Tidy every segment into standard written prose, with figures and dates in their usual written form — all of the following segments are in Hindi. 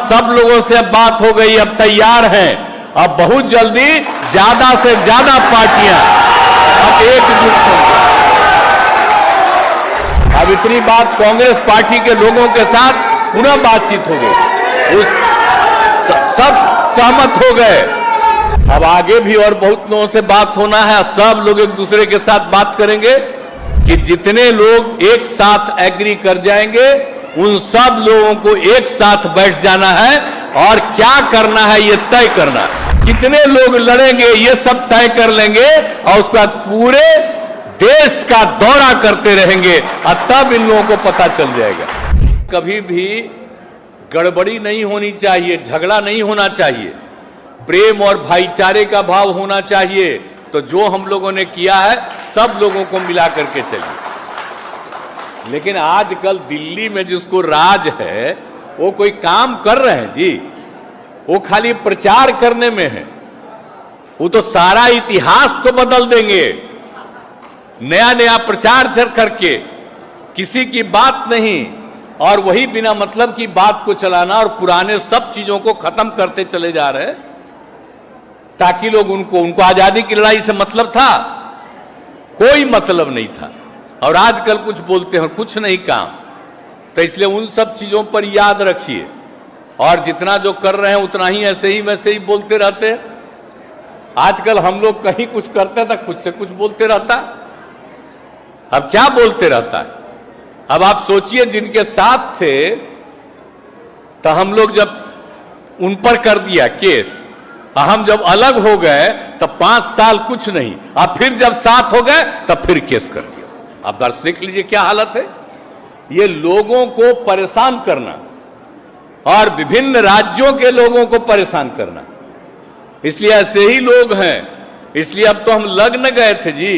सब लोगों से अब बात हो गई, अब तैयार हैं। अब बहुत जल्दी ज्यादा से ज्यादा पार्टियां अब एकजुट होंगी। अब इतनी बात कांग्रेस पार्टी के लोगों के साथ पुनः बातचीत हो गई, सब सहमत हो गए। अब आगे भी और बहुत लोगों से बात होना है। सब लोग एक दूसरे के साथ बात करेंगे कि जितने लोग एक साथ एग्री कर जाएंगे उन सब लोगों को एक साथ बैठ जाना है और क्या करना है ये तय करना है। कितने लोग लड़ेंगे ये सब तय कर लेंगे और उसके बाद पूरे देश का दौरा करते रहेंगे और तब इन लोगों को पता चल जाएगा। कभी भी गड़बड़ी नहीं होनी चाहिए, झगड़ा नहीं होना चाहिए, प्रेम और भाईचारे का भाव होना चाहिए। तो जो हम लोगों ने किया है सब लोगों को मिला करके चलिए। लेकिन आजकल दिल्ली में जिसको राज है वो कोई काम कर रहे हैं जी, वो खाली प्रचार करने में है। वो तो सारा इतिहास को बदल देंगे, नया नया प्रचार करके, किसी की बात नहीं, और वही बिना मतलब की बात को चलाना और पुराने सब चीजों को खत्म करते चले जा रहे हैं ताकि लोग उनको आजादी की लड़ाई से मतलब था, कोई मतलब नहीं था। और आजकल कुछ बोलते हैं कुछ नहीं काम। तो इसलिए उन सब चीजों पर याद रखिए और जितना जो कर रहे हैं उतना ही ऐसे ही वैसे ही बोलते रहते हैं। आजकल हम लोग कहीं कुछ करते थे, कुछ से कुछ बोलते रहता, अब क्या बोलते रहता है। अब आप सोचिए जिनके साथ थे तो हम लोग जब उन पर कर दिया केस, हम जब अलग हो गए तब 5 साल कुछ नहीं, अब फिर जब साथ हो गए तब फिर केस कर दिया। अब दर्श देख लीजिए क्या हालत है। ये लोगों को परेशान करना और विभिन्न राज्यों के लोगों को परेशान करना, इसलिए ऐसे ही लोग हैं। इसलिए अब तो हम लग न गए थे जी,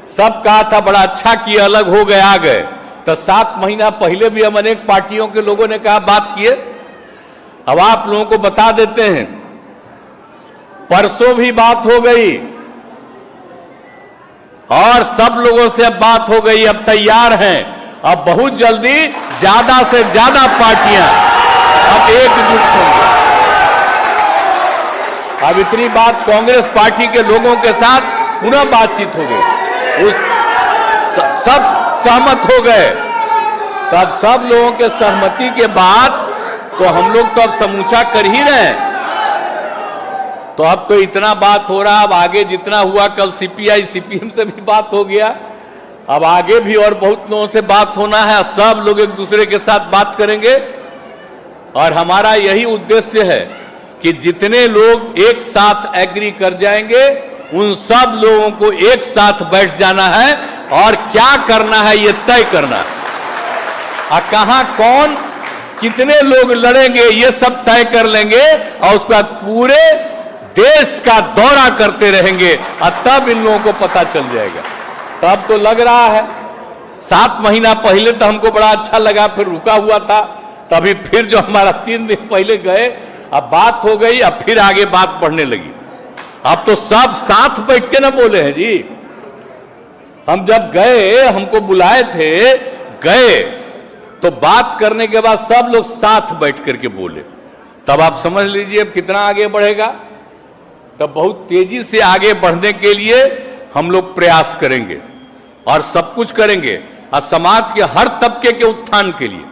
सब कहा था बड़ा अच्छा किया अलग हो गए आ गए। तो 7 महीना पहले भी हम अनेक पार्टियों के लोगों ने कहा बात किए। अब आप लोगों को बता देते हैं, परसों भी बात हो गई और सब लोगों से अब बात हो गई, अब तैयार हैं। अब बहुत जल्दी ज्यादा से ज्यादा पार्टियां अब एकजुट होंगी। अब इतनी बात कांग्रेस पार्टी के लोगों के साथ पुनः बातचीत हो गई, सब सहमत हो गए। तो अब सब लोगों के सहमति के बाद तो हम लोग तो अब समूचा कर ही रहे हैं। तो अब तो इतना बात हो रहा, अब आगे जितना हुआ, कल सीपीआई सीपीएम से भी बात हो गया, अब आगे भी और बहुत लोगों से बात होना है। सब लोग एक दूसरे के साथ बात करेंगे और हमारा यही उद्देश्य है कि जितने लोग एक साथ एग्री कर जाएंगे उन सब लोगों को एक साथ बैठ जाना है और क्या करना है ये तय करना है। कहां कौन कितने लोग लड़ेंगे ये सब तय कर लेंगे और उसके बाद पूरे देश का दौरा करते रहेंगे और तब इन लोगों को पता चल जाएगा। तब तो लग रहा है 7 महीना पहले तो हमको बड़ा अच्छा लगा, फिर रुका हुआ था, तभी फिर जो हमारा 3 दिन पहले गए अब बात हो गई, अब फिर आगे बात बढ़ने लगी। अब तो सब साथ बैठ के ना बोले हैं जी। हम जब गए, हमको बुलाए थे, गए तो बात करने के बाद सब लोग साथ बैठ करके बोले, तब आप समझ लीजिए अब कितना आगे बढ़ेगा। तब बहुत तेजी से आगे बढ़ने के लिए हम लोग प्रयास करेंगे और सब कुछ करेंगे और समाज के हर तबके के उत्थान के लिए